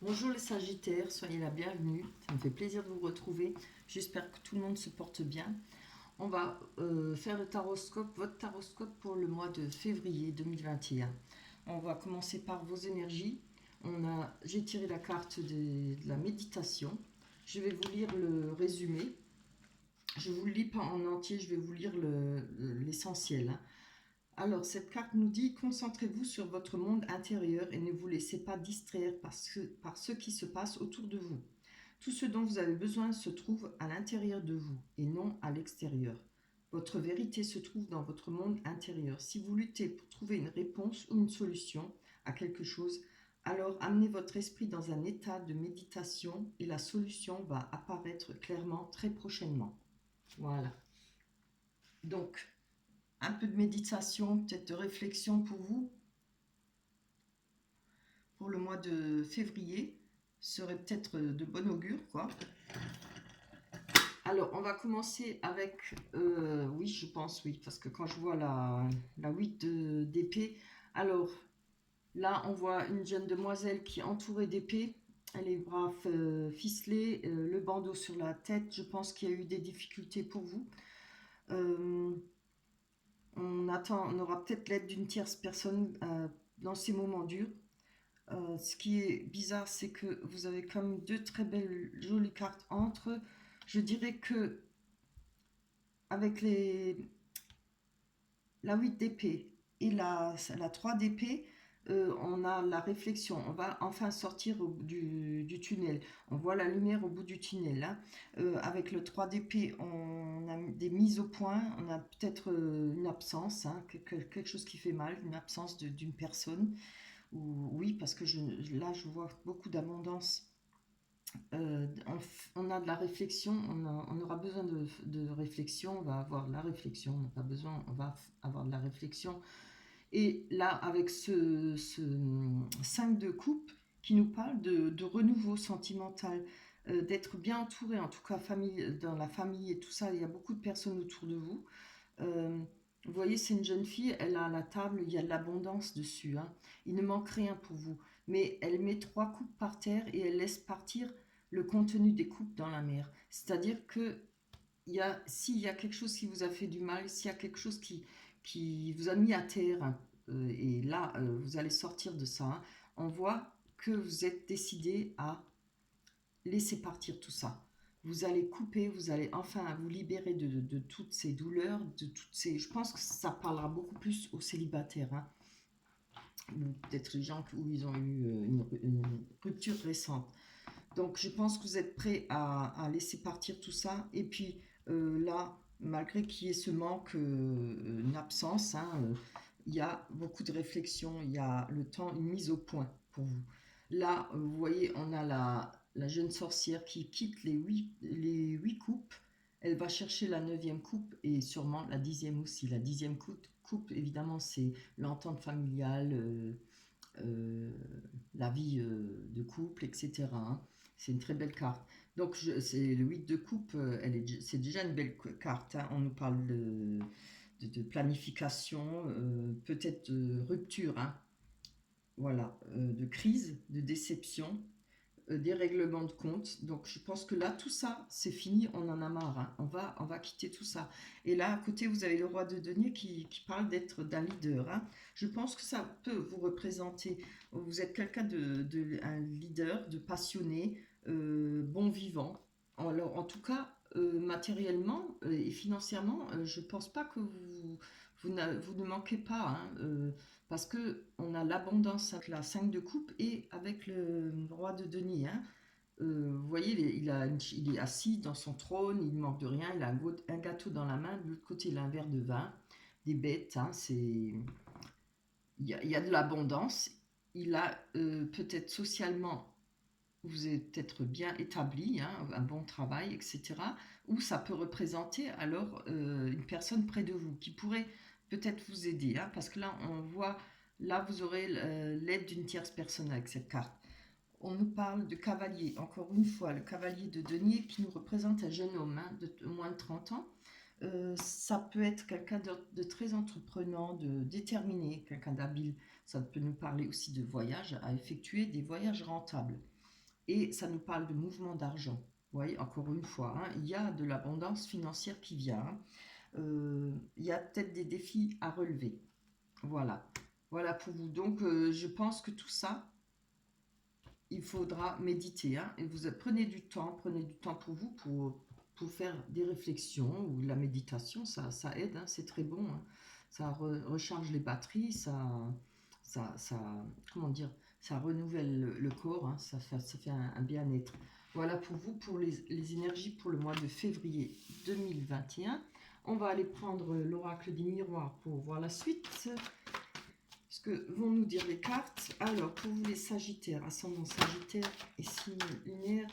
Bonjour les Sagittaires, soyez la bienvenue. Ça me fait plaisir de vous retrouver. J'espère que tout le monde se porte bien. On va faire le taroscope, votre taroscope pour le mois de février 2021. On va commencer par vos énergies. J'ai tiré la carte de la méditation. Je vais vous lire le résumé. Je ne vous le lis pas en entier, je vais vous lire l'essentiel, hein. Alors, cette carte nous dit: concentrez-vous sur votre monde intérieur et ne vous laissez pas distraire par ce qui se passe autour de vous. Tout ce dont vous avez besoin se trouve à l'intérieur de vous et non à l'extérieur. Votre vérité se trouve dans votre monde intérieur. Si vous luttez pour trouver une réponse ou une solution à quelque chose, alors amenez votre esprit dans un état de méditation et la solution va apparaître clairement très prochainement. Voilà. Donc, un peu de méditation, peut-être de réflexion pour vous, pour le mois de février, serait peut-être de bon augure, quoi. Alors, on va commencer avec, oui, je pense, oui, parce que quand je vois la 8 d'épée, alors là, on voit une jeune demoiselle qui est entourée d'épées, elle est bras ficelés, le bandeau sur la tête, je pense qu'il y a eu des difficultés pour vous. On aura peut-être l'aide d'une tierce personne dans ces moments durs. Ce qui est bizarre, c'est que vous avez comme deux très belles, jolies cartes entre. Je dirais que avec la 8 d'épée et la 3 d'épée, on a la réflexion. On va enfin sortir du tunnel. On voit la lumière au bout du tunnel, hein. Avec le 3 d'épée, on a des mises au point. On a peut-être une absence, hein, quelque chose qui fait mal, une absence d'une personne. Oui, parce que là, je vois beaucoup d'abondance. On a de la réflexion, on aura besoin de réflexion, on va avoir de la réflexion, on n'a pas besoin, on va avoir de la réflexion. Et là, avec ce 5 de coupe qui nous parle de renouveau sentimental, d'être bien entouré, en tout cas dans la famille et tout ça, il y a beaucoup de personnes autour de vous. Euh, vous voyez, c'est une jeune fille, elle a la table, il y a de l'abondance dessus, hein. Il ne manque rien pour vous. Mais elle met 3 coupes par terre et elle laisse partir le contenu des coupes dans la mer. C'est-à-dire que s'il y a quelque chose qui vous a fait du mal, s'il y a quelque chose qui vous a mis à terre, hein, et là, vous allez sortir de ça, hein, on voit que vous êtes décidé à laisser partir tout ça. Vous allez couper, vous allez enfin vous libérer de toutes ces douleurs, de toutes ces. Je pense que ça parlera beaucoup plus aux célibataires, hein, ou peut-être les gens où ils ont eu une rupture récente. Donc je pense que vous êtes prêts à laisser partir tout ça. Et puis là, malgré qu'il y ait ce manque, une absence, hein, il y a beaucoup de réflexion, il y a le temps, une mise au point pour vous. Là, vous voyez, on a la jeune sorcière qui quitte les huit coupes. Elle va chercher la neuvième coupe et sûrement la 10e aussi. La 10e coupe, évidemment, c'est l'entente familiale, euh, la vie de couple, etc., hein. C'est une très belle carte. Donc, c'est le 8 de coupe, c'est déjà une belle carte, hein. On nous parle de planification, peut-être de rupture, hein. Voilà, de crise, de déception, des règlements de compte. Donc je pense que là, tout ça, c'est fini, on en a marre, hein. On va quitter tout ça. Et là, à côté, vous avez le roi de denier qui parle d'être d'un leader, hein. Je pense que ça peut vous représenter. Vous êtes quelqu'un un leader, de passionné, bon vivant. Alors, en tout cas, matériellement et financièrement, je ne pense pas que vous ne manquez pas, hein, parce que on a l'abondance avec la 5 de coupe et avec le roi de denier, hein. Vous voyez, il est assis dans son trône, il ne manque de rien, il a un gâteau dans la main, de l'autre côté il a un verre de vin, des bêtes, hein, il y a de l'abondance, il a peut-être socialement, vous êtes peut-être bien établi, hein, un bon travail, etc. Ou ça peut représenter alors une personne près de vous qui pourrait peut-être vous aider, hein, parce que là, on voit, là, vous aurez l'aide d'une tierce personne avec cette carte. On nous parle de cavalier, encore une fois, le cavalier de denier qui nous représente un jeune homme, hein, de moins de 30 ans. Ça peut être quelqu'un de très entreprenant, de déterminé, quelqu'un d'habile. Ça peut nous parler aussi de voyages, à effectuer des voyages rentables. et ça nous parle de mouvement d'argent. Vous voyez, encore une fois, hein, il y a de l'abondance financière qui vient. Hein. Il y a peut-être des défis à relever. Voilà. Voilà pour vous. Donc, je pense que tout ça, il faudra méditer. Hein, et vous prenez du temps pour vous, pour faire des réflexions ou de la méditation. Ça aide, hein, c'est très bon. Hein. Ça recharge les batteries, ça, comment dire, ça renouvelle le corps, hein, ça fait un bien-être. Voilà pour vous, pour les énergies pour le mois de février 2021. On va aller prendre l'oracle des miroirs pour voir la suite. Ce que vont nous dire les cartes. Alors, pour vous les Sagittaires, ascendant Sagittaire et signe lunaire.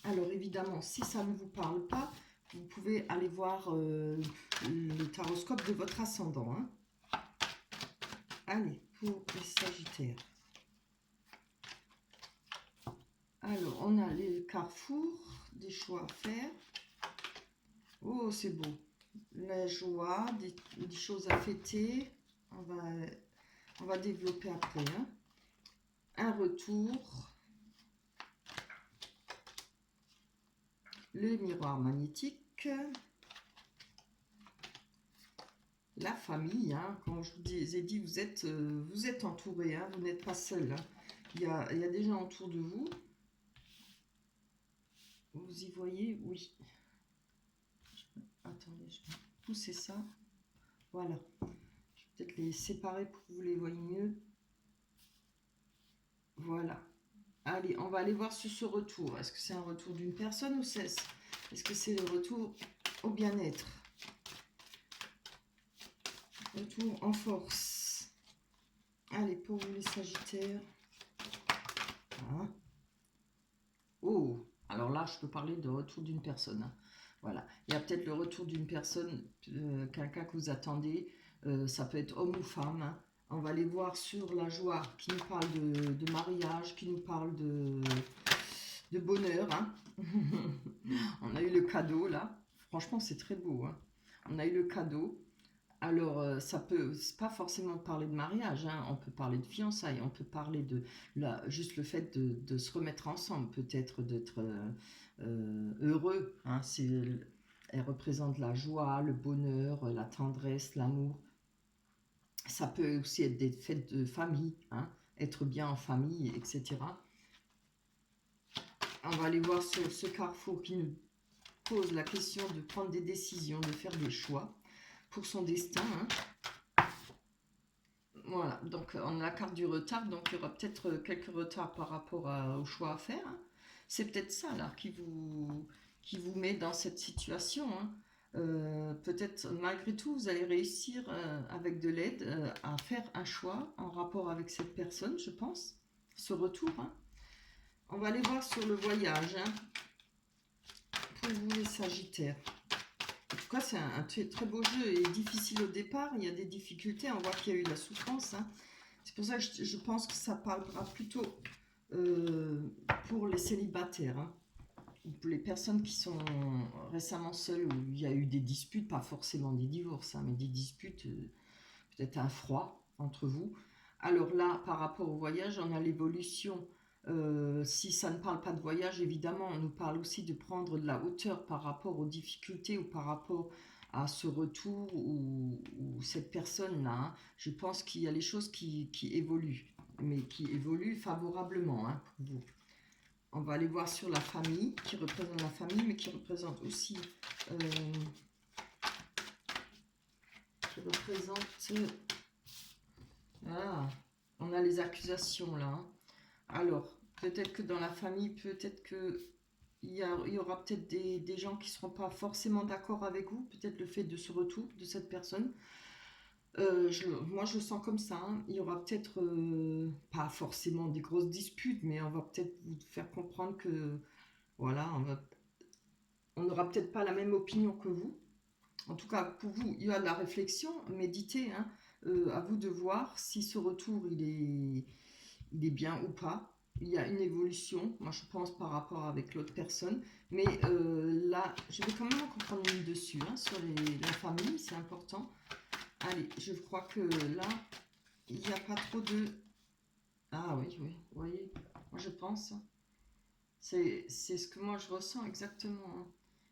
Alors, évidemment, si ça ne vous parle pas, vous pouvez aller voir le taroscope de votre ascendant. Hein. Allez, pour les Sagittaires. Alors, on a les carrefours, des choix à faire. Oh, c'est beau. La joie, des choses à fêter. On va développer après. Hein. Un retour. Le miroir magnétique. La famille. Hein. Comme je vous ai dit, vous êtes entouré. Hein. Vous n'êtes pas seul. Hein. Il y a des gens autour de vous. Vous y voyez? Oui. Attendez, je vais pousser ça. Voilà. Je vais peut-être les séparer pour que vous les voyez mieux. Voilà. Allez, on va aller voir sur ce retour. Est-ce que c'est un retour d'une personne ou est-ce que c'est le retour au bien-être? Retour en force. Allez, pour vous les Sagittaires. Voilà. Oh, alors là, je peux parler de retour d'une personne. Hein. Voilà. Il y a peut-être le retour d'une personne, quelqu'un que vous attendez. Ça peut être homme ou femme. Hein. On va aller voir sur la joie qui nous parle de mariage, qui nous parle de bonheur. Hein. On a eu le cadeau là. Franchement, c'est très beau. Hein. On a eu le cadeau. Alors, ça peut, c'est pas forcément parler de mariage, hein. On peut parler de fiançailles, on peut parler de juste le fait de se remettre ensemble, peut-être d'être heureux. Hein. Elle représente la joie, le bonheur, la tendresse, l'amour. Ça peut aussi être des fêtes de famille, hein, être bien en famille, etc. On va aller voir ce carrefour qui nous pose la question de prendre des décisions, de faire des choix pour son destin. Hein. Voilà, donc on a la carte du retard, donc il y aura peut-être quelques retards par rapport au choix à faire. Hein. C'est peut-être ça là qui vous met dans cette situation. Hein. Peut-être malgré tout, vous allez réussir avec de l'aide à faire un choix en rapport avec cette personne, je pense, ce retour. Hein. On va aller voir sur le voyage, hein, pour vous les Sagittaires. En tout cas, c'est un très beau jeu et difficile au départ. Il y a des difficultés, on voit qu'il y a eu de la souffrance. Hein. C'est pour ça que je pense que ça parlera plutôt pour les célibataires. Hein. Pour les personnes qui sont récemment seules, où il y a eu des disputes, pas forcément des divorces, hein, mais des disputes, peut-être un froid entre vous. Alors là, par rapport au voyage, on a l'évolution. Si ça ne parle pas de voyage, évidemment, on nous parle aussi de prendre de la hauteur par rapport aux difficultés ou par rapport à ce retour ou cette personne-là. Hein. Je pense qu'il y a les choses qui évoluent, mais qui évoluent favorablement, hein, pour vous. On va aller voir sur la famille, qui représente la famille, mais qui représente aussi... qui représente... Voilà, on a les accusations là. Hein. Alors, peut-être que dans la famille, peut-être que il y aura peut-être des gens qui ne seront pas forcément d'accord avec vous, peut-être le fait de ce retour de cette personne. Moi, je le sens comme ça. Hein. Il y aura peut-être pas forcément des grosses disputes, mais on va peut-être vous faire comprendre que voilà, on n'aura peut-être pas la même opinion que vous. En tout cas, pour vous, il y a de la réflexion, méditez. Hein. À vous de voir si ce retour il est bien ou pas. Il y a une évolution, moi je pense, par rapport avec l'autre personne. Mais là, je vais quand même en comprendre une dessus, hein, sur la famille, c'est important. Allez, je crois que là, il n'y a pas trop de... Ah oui, oui, vous voyez, moi je pense. C'est ce que moi je ressens exactement, hein.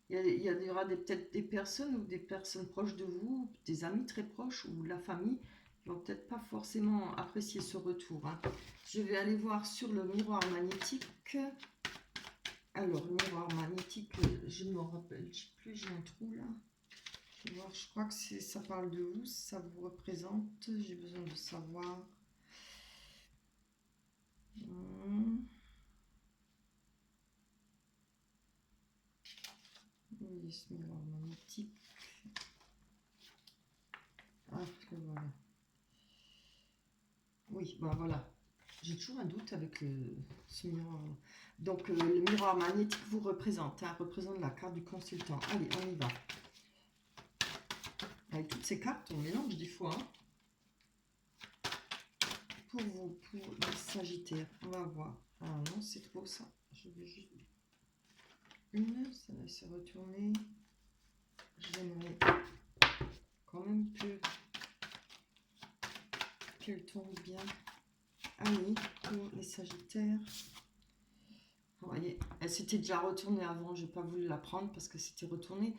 Il y aura peut-être des personnes ou des personnes proches de vous, des amis très proches ou la famille, qui vont peut-être pas forcément apprécier ce retour, hein. Je vais aller voir sur le miroir magnétique. Alors, le miroir magnétique, je ne me rappelle plus, j'ai un trou là. Je vais voir, je crois que ça parle de vous, ça vous représente. J'ai besoin de savoir. Hmm. Oui, ce miroir magnétique. Ah, voilà. Oui, bah voilà. J'ai toujours un doute avec ce miroir. Donc, le miroir magnétique vous représente, hein, représente la carte du consultant. Allez, on y va. Avec toutes ces cartes, on mélange des fois, hein. Pour vous, pour les Sagittaires, on va voir. Ah non, c'est trop ça. Je vais juste une, ça va se retourner. J'aimerais quand même qu'elle tombe bien. Allez, pour les Sagittaires. Vous voyez, elle s'était déjà retournée avant, je n'ai pas voulu la prendre parce que c'était retourné.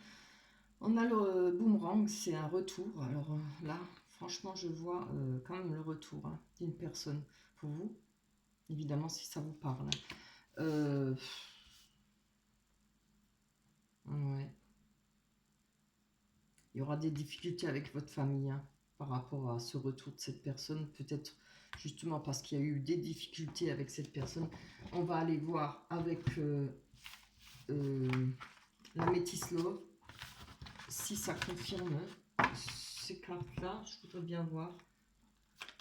On a le boomerang, c'est un retour. Alors là, franchement, je vois quand même le retour, hein, d'une personne. Pour vous, évidemment, si ça vous parle, hein. Ouais. Il y aura des difficultés avec votre famille, hein, par rapport à ce retour de cette personne. Peut-être justement parce qu'il y a eu des difficultés avec cette personne. On va aller voir avec la Métis Love si ça confirme ces cartes-là. Je voudrais bien voir.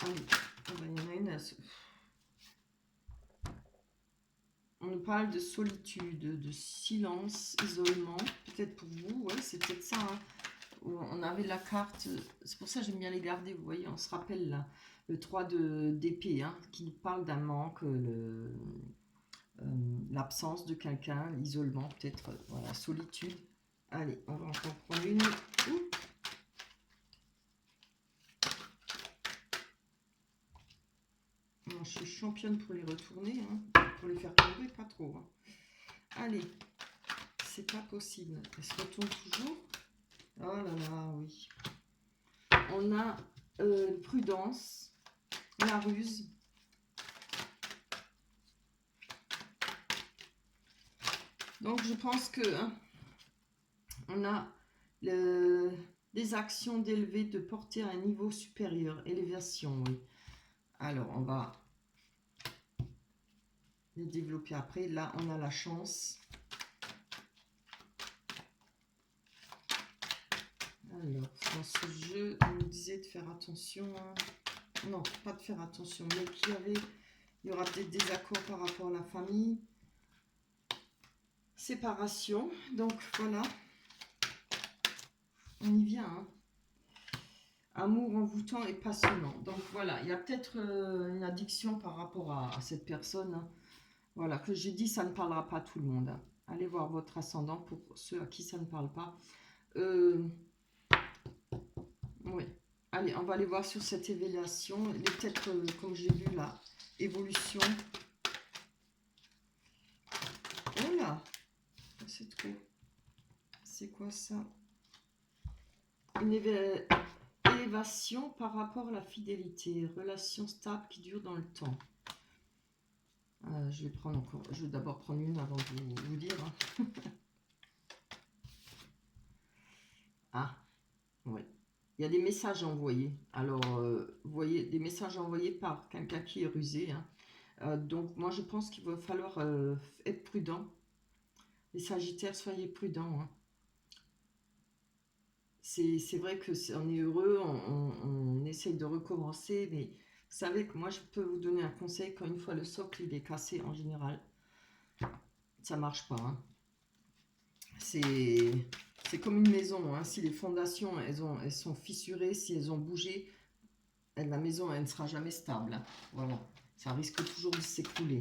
Ah oui, ah ben, il y en a une. On nous parle de solitude, de silence, isolement. Peut-être pour vous, ouais, c'est peut-être ça, hein. On avait la carte, c'est pour ça que j'aime bien les garder, vous voyez, on se rappelle là, le 3 d'épée, hein, qui nous parle d'un manque, l'absence de quelqu'un, l'isolement, peut-être, voilà, solitude. Allez, on va encore prendre une. Ouh. Non, je suis championne pour les retourner, hein, pour les faire tomber, pas trop, hein. Allez, c'est pas possible. Elle se retourne toujours. Oh là là, oui. On a prudence, la ruse. Donc je pense que hein, on a des actions d'élever, de porter à un niveau supérieur, élévation, oui. Alors on va les développer après. Là on a la chance. Alors dans ce jeu, on nous disait de faire attention, hein. Non, pas de faire attention, mais il y aura des désaccords par rapport à la famille. Séparation, donc voilà. On y vient, hein. Amour envoûtant et passionnant. Donc voilà, il y a peut-être une addiction par rapport à cette personne, hein. Voilà, que j'ai dit, ça ne parlera pas à tout le monde, hein. Allez voir votre ascendant pour ceux à qui ça ne parle pas. Oui. Allez, on va aller voir sur cette évaluation. Il est peut-être, comme j'ai vu là, évolution. Oh là, c'est trop. C'est quoi ça? Une élévation par rapport à la fidélité. Relation stable qui dure dans le temps. Je vais prendre encore. Je vais d'abord prendre une avant de vous dire, hein. Ah, ouais. Il y a des messages envoyés. Alors, vous voyez, des messages envoyés par quelqu'un qui est rusé, hein. Donc, moi, je pense qu'il va falloir être prudent. Les Sagittaires, soyez prudents, hein. C'est vrai que on est heureux, on essaye de recommencer, mais vous savez que moi, je peux vous donner un conseil. Quand une fois le socle il est cassé, en général, ça marche pas, hein. C'est comme une maison, hein. Si les fondations elles sont fissurées, si elles ont bougé, la maison elle ne sera jamais stable, hein. Voilà, ça risque toujours de s'écrouler.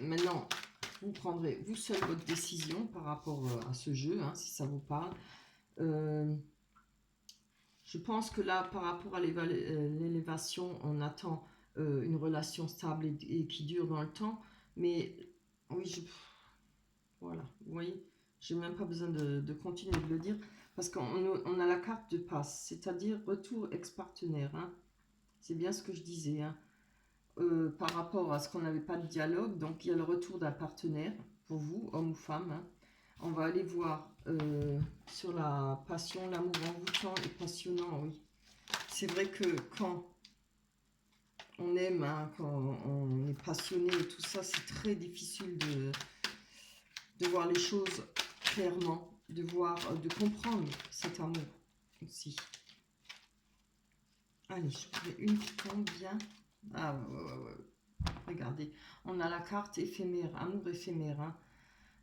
Maintenant, vous prendrez vous seul votre décision par rapport à ce jeu, hein, si ça vous parle. Je pense que là, par rapport à l'élévation, on attend une relation stable et qui dure dans le temps, mais Oui, voilà, vous voyez, j'ai même pas besoin de continuer de le dire, parce qu'on a la carte de passe, c'est-à-dire retour ex-partenaire, hein. C'est bien ce que je disais, hein. Par rapport à ce qu'on n'avait pas de dialogue, donc il y a le retour d'un partenaire, pour vous, homme ou femme, hein. On va aller voir sur la passion, l'amour envoûtant et passionnant, oui. C'est vrai que quand on aime, hein, quand on est passionné et tout ça, c'est très difficile de voir les choses clairement, de voir, de comprendre cet amour aussi. Allez, je ferai une qui tombe bien. Ah ouais, ouais, ouais, ouais. Regardez, on a la carte éphémère, amour éphémère, hein.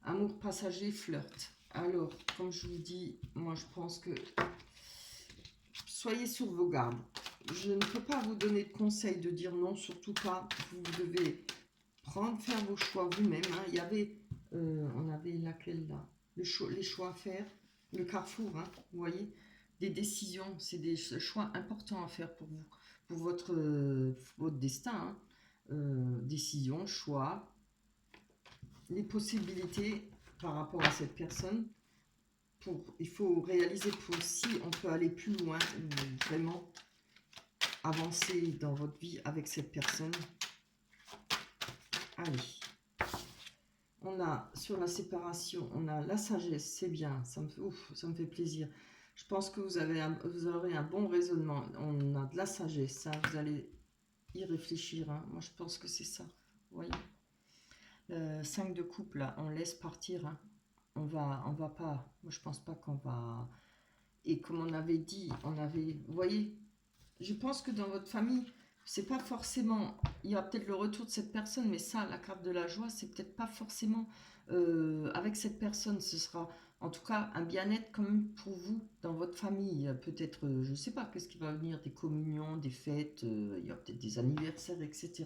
Amour passager, flirt. Alors, comme je vous dis, moi je pense que soyez sur vos gardes. Je ne peux pas vous donner de conseils de dire non, surtout pas. Vous devez faire vos choix vous-même, hein. Il y avait, on avait laquelle là, les choix à faire, le carrefour, hein, vous voyez, des décisions, c'est des choix importants à faire pour vous, pour votre destin, hein. Décision, choix, les possibilités par rapport à cette personne. Il faut réaliser pour si on peut aller plus loin, ou vraiment avancer dans votre vie avec cette personne. Allez. On a sur la séparation, on a la sagesse, c'est bien, ça me fait plaisir. Je pense que vous aurez un bon raisonnement. On a de la sagesse, hein, vous allez y réfléchir, hein. Moi, je pense que c'est ça. Vous voyez, 5 de coupe, là, on laisse partir, hein. On va pas. Moi, je pense pas qu'on va. Et comme on avait dit, vous voyez, je pense que dans votre famille, c'est pas forcément, il y a peut-être le retour de cette personne, mais ça, la carte de la joie, c'est peut-être pas forcément avec cette personne. Ce sera en tout cas un bien-être quand même pour vous dans votre famille. Peut-être, je sais pas, qu'est-ce qui va venir, des communions, des fêtes, il y a peut-être des anniversaires, etc.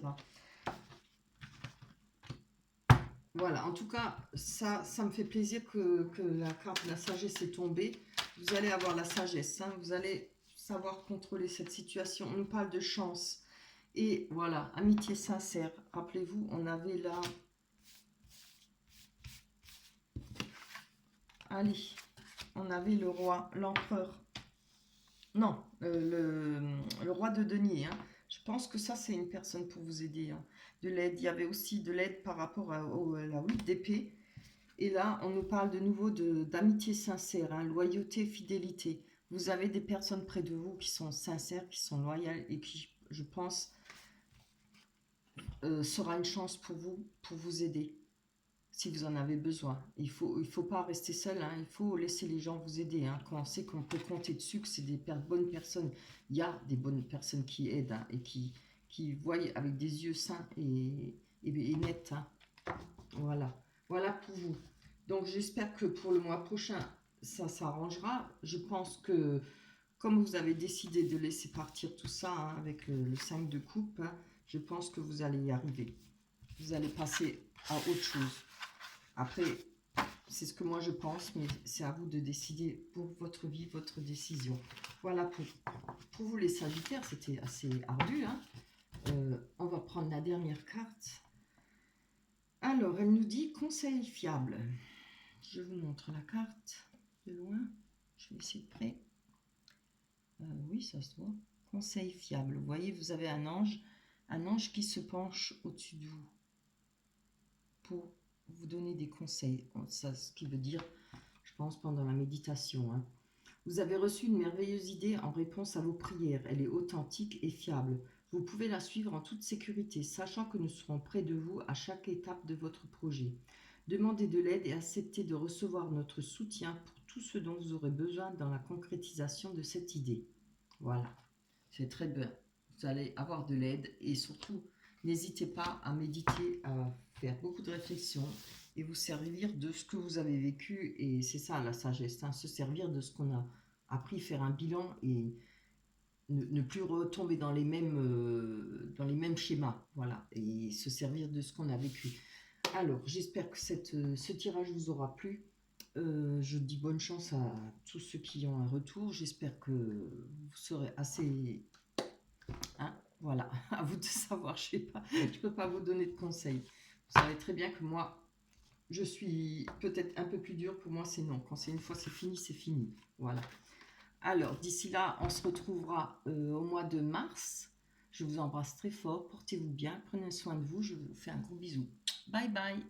Voilà, en tout cas, ça me fait plaisir que la carte de la sagesse est tombée. Vous allez avoir la sagesse, hein, vous allez savoir contrôler cette situation. On nous parle de chance. Et voilà, amitié sincère. Rappelez-vous, on avait là... Allez, on avait le roi, l'empereur. Non, le roi de denier, hein. Je pense que ça, c'est une personne pour vous aider, hein. De l'aide. Il y avait aussi de l'aide par rapport à la 8 d'épée. Et là, on nous parle de nouveau d'amitié sincère, hein, loyauté, fidélité. Vous avez des personnes près de vous qui sont sincères, qui sont loyales et qui, je pense, sera une chance pour vous aider si vous en avez besoin. Il faut pas rester seul, hein, il faut laisser les gens vous aider, hein. Quand on sait qu'on peut compter dessus, que c'est des bonnes personnes, il y a des bonnes personnes qui aident, hein, et qui voient avec des yeux sains et nets, hein. Voilà, voilà pour vous. Donc j'espère que pour le mois prochain, ça s'arrangera. Je pense que comme vous avez décidé de laisser partir tout ça, hein, avec le 5 de coupe, hein, je pense que vous allez y arriver. Vous allez passer à autre chose. Après, c'est ce que moi je pense, mais c'est à vous de décider pour votre vie, votre décision. Voilà pour vous les Sagittaires, c'était assez ardu, hein. On va prendre la dernière carte. Alors, elle nous dit conseil fiable. Je vous montre la carte de loin. Je vais essayer de près. Oui, ça se voit. Conseil fiable. Vous voyez, vous avez un ange qui se penche au-dessus de vous pour vous donner des conseils. Ça, ce qui veut dire, je pense, pendant la méditation, hein. Vous avez reçu une merveilleuse idée en réponse à vos prières. Elle est authentique et fiable. Vous pouvez la suivre en toute sécurité, sachant que nous serons près de vous à chaque étape de votre projet. Demandez de l'aide et acceptez de recevoir notre soutien pour tout ce dont vous aurez besoin dans la concrétisation de cette idée. Voilà, c'est très bien. Vous allez avoir de l'aide et surtout, n'hésitez pas à méditer, à faire beaucoup de réflexions et vous servir de ce que vous avez vécu. Et c'est ça la sagesse, hein, se servir de ce qu'on a appris, faire un bilan et ne plus retomber dans dans les mêmes schémas. Voilà, et se servir de ce qu'on a vécu. Alors, j'espère que ce tirage vous aura plu. Je dis bonne chance à tous ceux qui ont un retour. J'espère que vous serez assez... Hein, voilà, à vous de savoir. Je ne peux pas vous donner de conseils. Vous savez très bien que moi, je suis peut-être un peu plus dure. Pour moi, c'est non. Quand c'est une fois, c'est fini, c'est fini. Voilà. Alors, d'ici là, on se retrouvera au mois de mars. Je vous embrasse très fort. Portez-vous bien. Prenez soin de vous. Je vous fais un gros bisou. Bye bye.